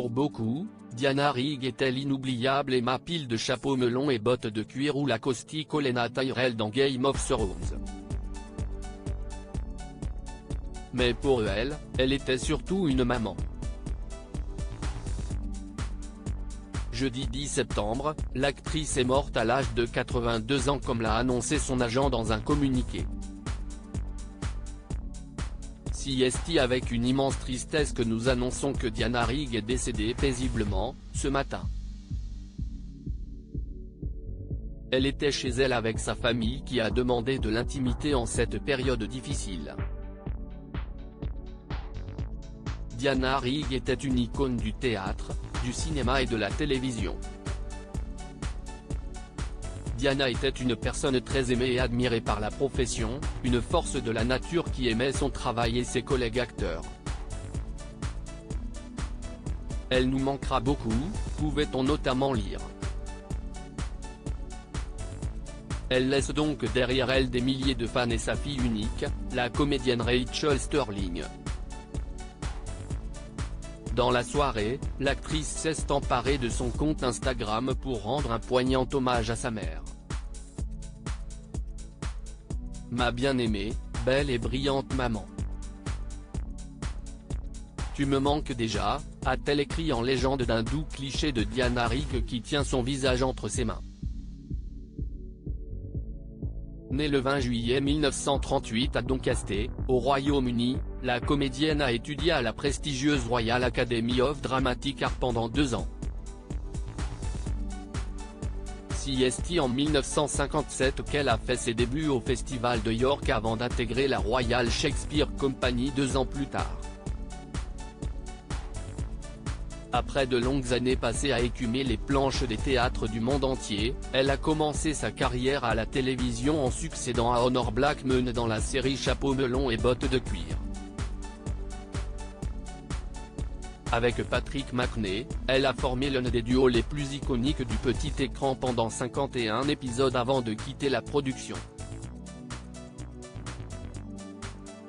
Pour beaucoup, Diana Rigg était l'inoubliable Emma Peel de chapeau melon et bottes de cuir ou la caustique Olenna Tyrell dans Game of Thrones. Mais pour elle, elle était surtout une maman. Jeudi 10 septembre, l'actrice est morte à l'âge de 82 ans comme l'a annoncé son agent dans un communiqué. CST avec une immense tristesse que nous annonçons que Diana Rigg est décédée paisiblement, ce matin. Elle était chez elle avec sa famille qui a demandé de l'intimité en cette période difficile. Diana Rigg était une icône du théâtre, du cinéma et de la télévision. Diana était une personne très aimée et admirée par la profession, une force de la nature qui aimait son travail et ses collègues acteurs. Elle nous manquera beaucoup, pouvait-on notamment lire. Elle laisse donc derrière elle des milliers de fans et sa fille unique, la comédienne Rachel Sterling. Dans la soirée, l'actrice s'est emparée de son compte Instagram pour rendre un poignant hommage à sa mère. Ma bien-aimée, belle et brillante maman. Tu me manques déjà, a-t-elle écrit en légende d'un doux cliché de Diana Rigg qui tient son visage entre ses mains. Née le 20 juillet 1938 à Doncaster, au Royaume-Uni, la comédienne a étudié à la prestigieuse Royal Academy of Dramatic Art pendant 2 ans. CST en 1957 qu'elle a fait ses débuts au Festival de York avant d'intégrer la Royal Shakespeare Company 2 ans plus tard. Après de longues années passées à écumer les planches des théâtres du monde entier, elle a commencé sa carrière à la télévision en succédant à Honor Blackman dans la série Chapeau melon et bottes de cuir. Avec Patrick Macnee, elle a formé l'un des duos les plus iconiques du petit écran pendant 51 épisodes avant de quitter la production.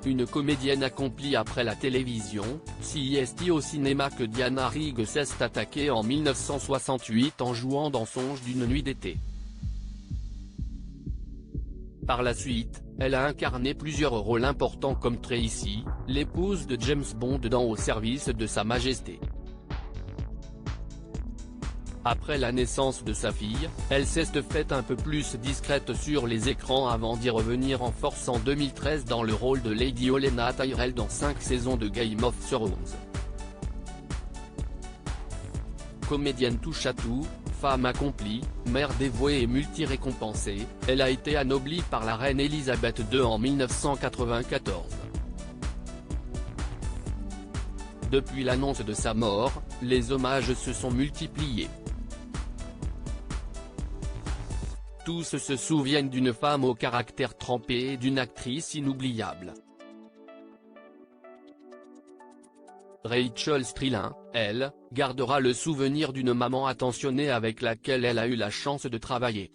Une comédienne accomplie après la télévision, CST au cinéma que Diana Rigg s'est attaquée en 1968 en jouant dans Songe d'une nuit d'été. Par la suite, elle a incarné plusieurs rôles importants comme Tracy, l'épouse de James Bond dans Au service de Sa Majesté. Après la naissance de sa fille, elle s'est faite un peu plus discrète sur les écrans avant d'y revenir en force en 2013 dans le rôle de Lady Olenna Tyrell dans 5 saisons de Game of Thrones. Comédienne touche-à-tout, femme accomplie, mère dévouée et multi-récompensée, elle a été anoblie par la reine Elisabeth II en 1994. Depuis l'annonce de sa mort, les hommages se sont multipliés. Tous se souviennent d'une femme au caractère trempé et d'une actrice inoubliable. Rachel Sterling, elle, gardera le souvenir d'une maman attentionnée avec laquelle elle a eu la chance de travailler.